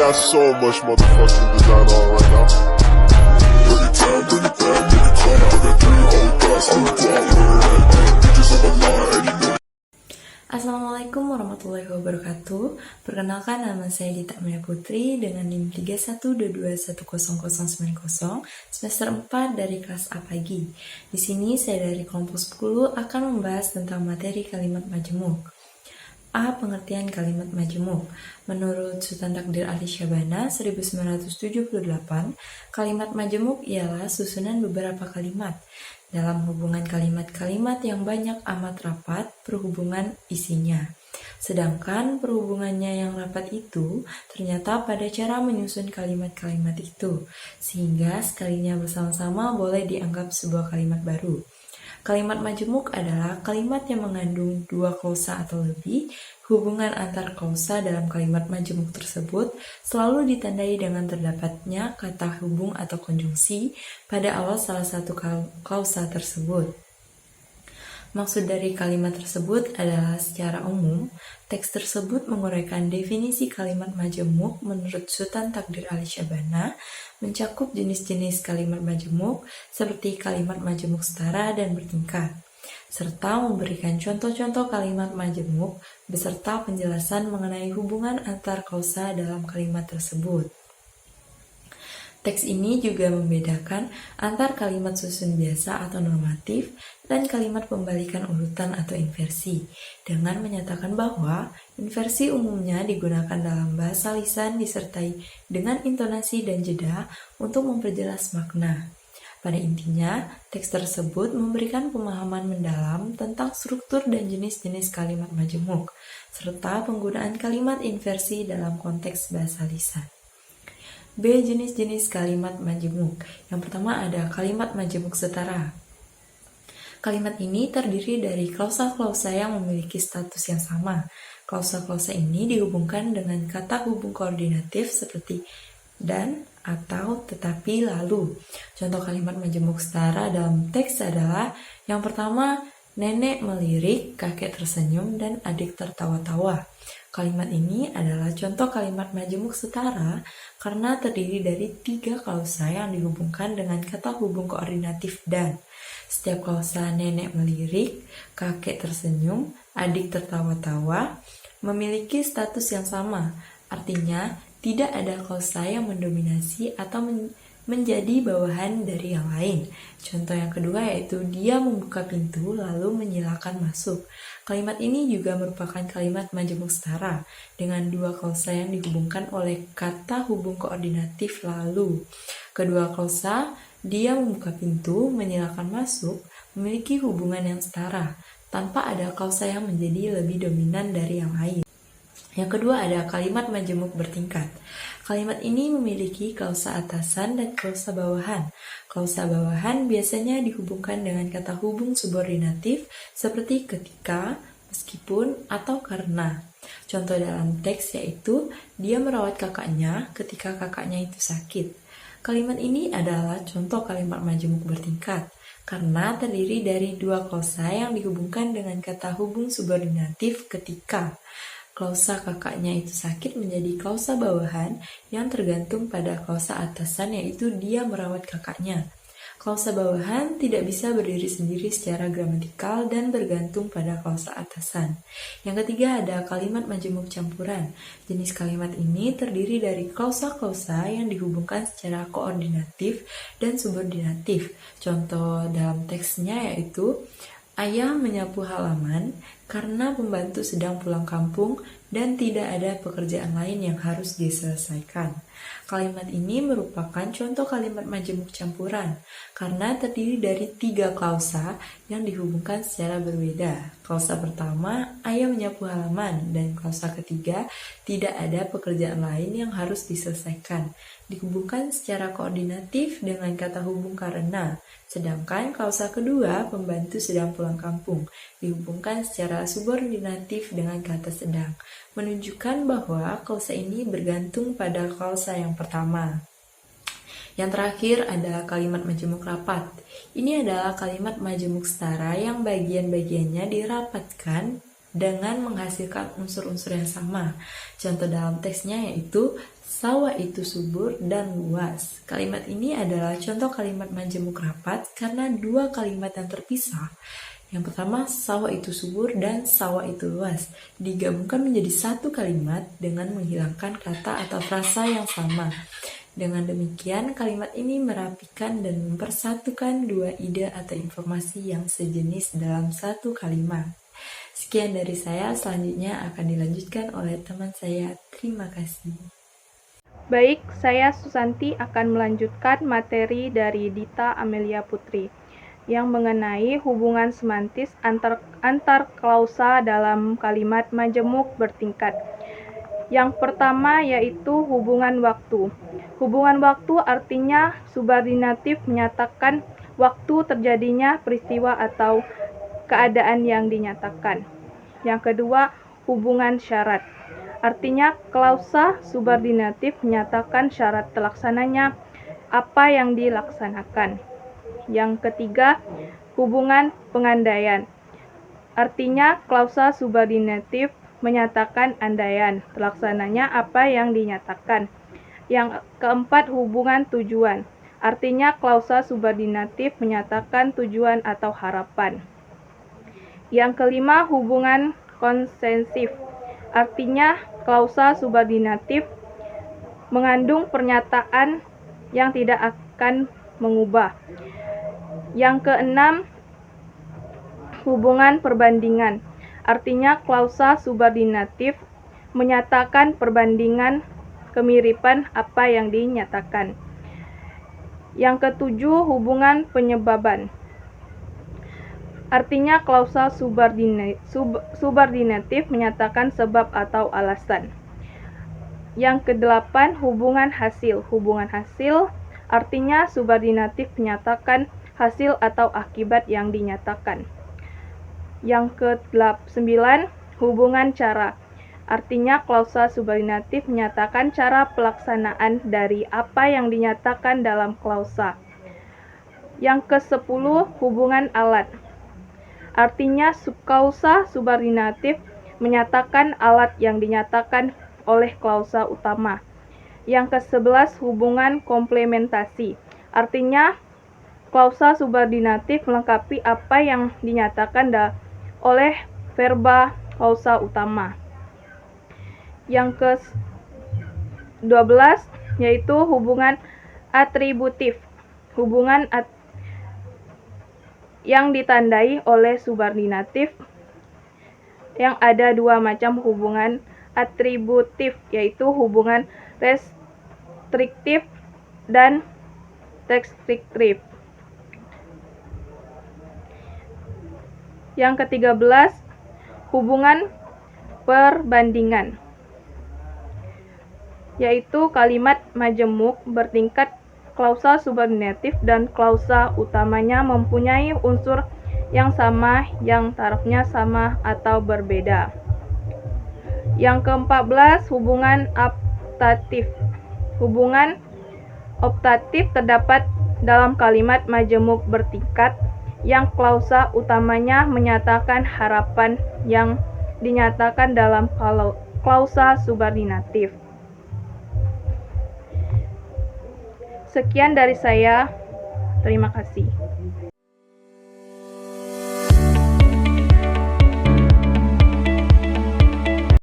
got so much motherfucking design on right now. Bring it down, bring it back, make it clap. I got 3 old thoughts, I'm the guap, bitches on my line, and you know. Assalamualaikum warahmatullahi wabarakatuh. Perkenalkan, nama saya Dita Amelia Putri dengan NIM 3122100090 semester 4 dari kelas A pagi. Di sini saya dari kelompok 10 akan membahas tentang materi kalimat majemuk. A. Pengertian kalimat majemuk. Menurut Sultan Takdir Ali Syabana 1978, kalimat majemuk ialah susunan beberapa kalimat dalam hubungan kalimat-kalimat yang banyak amat rapat perhubungan isinya. Sedangkan perhubungannya yang rapat itu ternyata pada cara menyusun kalimat-kalimat itu, sehingga sekalinya bersama-sama boleh dianggap sebuah kalimat baru. Kalimat majemuk adalah kalimat yang mengandung 2 klausa atau lebih. Hubungan antar klausa dalam kalimat majemuk tersebut selalu ditandai dengan terdapatnya kata hubung atau konjungsi pada awal salah satu klausa tersebut. Maksud dari kalimat tersebut adalah secara umum, teks tersebut menguraikan definisi kalimat majemuk menurut Sultan Takdir Ali Syabana, mencakup jenis-jenis kalimat majemuk seperti kalimat majemuk setara dan bertingkat, serta memberikan contoh-contoh kalimat majemuk beserta penjelasan mengenai hubungan antar klausa dalam kalimat tersebut. Teks ini juga membedakan antar kalimat susun biasa atau normatif dan kalimat pembalikan urutan atau inversi, dengan menyatakan bahwa inversi umumnya digunakan dalam bahasa lisan disertai dengan intonasi dan jeda untuk memperjelas makna. Pada intinya, teks tersebut memberikan pemahaman mendalam tentang struktur dan jenis-jenis kalimat majemuk, serta penggunaan kalimat inversi dalam konteks bahasa lisan. B. Jenis-jenis kalimat majemuk. Yang pertama ada kalimat majemuk setara. Kalimat ini terdiri dari klausa-klausa yang memiliki status yang sama. Klausa-klausa ini dihubungkan dengan kata hubung koordinatif seperti dan, atau, tetapi, lalu. Contoh kalimat majemuk setara dalam teks adalah yang pertama, nenek melirik, kakek tersenyum, dan adik tertawa-tawa. Kalimat ini adalah contoh kalimat majemuk setara karena terdiri dari 3 klausa yang dihubungkan dengan kata hubung koordinatif dan. Setiap klausa nenek melirik, kakek tersenyum, adik tertawa-tawa memiliki status yang sama. Artinya, tidak ada klausa yang mendominasi atau menjadi bawahan dari yang lain. Contoh yang kedua yaitu dia membuka pintu lalu menyilakan masuk. Kalimat ini juga merupakan kalimat majemuk setara dengan 2 klausa yang dihubungkan oleh kata hubung koordinatif lalu. Kedua klausa, dia membuka pintu, menyilakan masuk, memiliki hubungan yang setara tanpa ada klausa yang menjadi lebih dominan dari yang lain. Yang kedua ada kalimat majemuk bertingkat. Kalimat ini memiliki klausa atasan dan klausa bawahan. Klausa bawahan biasanya dihubungkan dengan kata hubung subordinatif seperti ketika, meskipun, atau karena. Contoh dalam teks yaitu, dia merawat kakaknya ketika kakaknya itu sakit. Kalimat ini adalah contoh kalimat majemuk bertingkat karena terdiri dari 2 klausa yang dihubungkan dengan kata hubung subordinatif ketika. Klausa kakaknya itu sakit menjadi klausa bawahan yang tergantung pada klausa atasan yaitu dia merawat kakaknya. Klausa bawahan tidak bisa berdiri sendiri secara gramatikal dan bergantung pada klausa atasan. Yang ketiga ada kalimat majemuk campuran. Jenis kalimat ini terdiri dari klausa-klausa yang dihubungkan secara koordinatif dan subordinatif. Contoh dalam teksnya yaitu ayah menyapu halaman karena pembantu sedang pulang kampung dan tidak ada pekerjaan lain yang harus diselesaikan. Kalimat ini merupakan contoh kalimat majemuk campuran karena terdiri dari 3 klausa yang dihubungkan secara berbeda. Klausa pertama, ayah menyapu halaman, dan klausa ketiga, tidak ada pekerjaan lain yang harus diselesaikan. Dihubungkan secara koordinatif dengan kata hubung karena. Sedangkan klausa kedua, pembantu sedang pulang kampung, dihubungkan secara subordinatif dengan kata sedang, menunjukkan bahwa klausa ini bergantung pada klausa yang pertama. Yang terakhir adalah kalimat majemuk rapat. Ini adalah kalimat majemuk setara yang bagian-bagiannya dirapatkan dengan menghasilkan unsur-unsur yang sama. Contoh dalam teksnya yaitu sawah itu subur dan luas. Kalimat ini adalah contoh kalimat majemuk rapat karena dua kalimat yang terpisah. Yang pertama, sawah itu subur dan sawah itu luas digabungkan menjadi satu kalimat dengan menghilangkan kata atau frasa yang sama. Dengan demikian, kalimat ini merapikan dan mempersatukan dua ide atau informasi yang sejenis dalam satu kalimat. Sekian dari saya, selanjutnya akan dilanjutkan oleh teman saya. Terima kasih. Baik, saya Susanti akan melanjutkan materi dari Dita Amelia Putri yang mengenai hubungan semantis antar klausa dalam kalimat majemuk bertingkat. Yang pertama yaitu hubungan waktu. Hubungan waktu artinya subordinatif menyatakan waktu terjadinya peristiwa atau keadaan yang dinyatakan. Yang kedua, hubungan syarat. Artinya klausa subordinatif menyatakan syarat terlaksananya apa yang dilaksanakan. Yang ketiga, hubungan pengandaian. Artinya klausa subordinatif menyatakan andaian terlaksananya apa yang dinyatakan. Yang keempat, hubungan tujuan. Artinya klausa subordinatif menyatakan tujuan atau harapan. Yang kelima, hubungan konsensif. Artinya klausa subordinatif mengandung pernyataan yang tidak akan mengubah. Yang keenam, hubungan perbandingan. Artinya klausa subordinatif menyatakan perbandingan kemiripan apa yang dinyatakan. Yang ketujuh, hubungan penyebaban. Artinya klausa subordinatif menyatakan sebab atau alasan. Yang kedelapan, hubungan hasil. Hubungan hasil artinya subordinatif menyatakan hasil atau akibat yang dinyatakan. Yang ke-9, hubungan cara. Artinya klausa subordinatif menyatakan cara pelaksanaan dari apa yang dinyatakan dalam klausa. Yang ke-10, hubungan alat. Artinya klausa subordinatif menyatakan alat yang dinyatakan oleh klausa utama. Yang ke-11, hubungan komplementasi. Artinya klausa subordinatif melengkapi apa yang dinyatakan oleh verba klausa utama. Yang ke-12 yaitu hubungan atributif. Hubungan yang ditandai oleh subordinatif. Yang ada dua macam hubungan atributif, yaitu hubungan restriktif dan restriktif. Yang ke-13, hubungan perbandingan, yaitu kalimat majemuk bertingkat klausa subordinatif dan klausa utamanya mempunyai unsur yang sama, yang tarafnya sama atau berbeda. Yang ke-14, hubungan optatif. Hubungan optatif terdapat dalam kalimat majemuk bertingkat yang klausa utamanya menyatakan harapan yang dinyatakan dalam klausa subordinatif. Sekian dari saya. Terima kasih.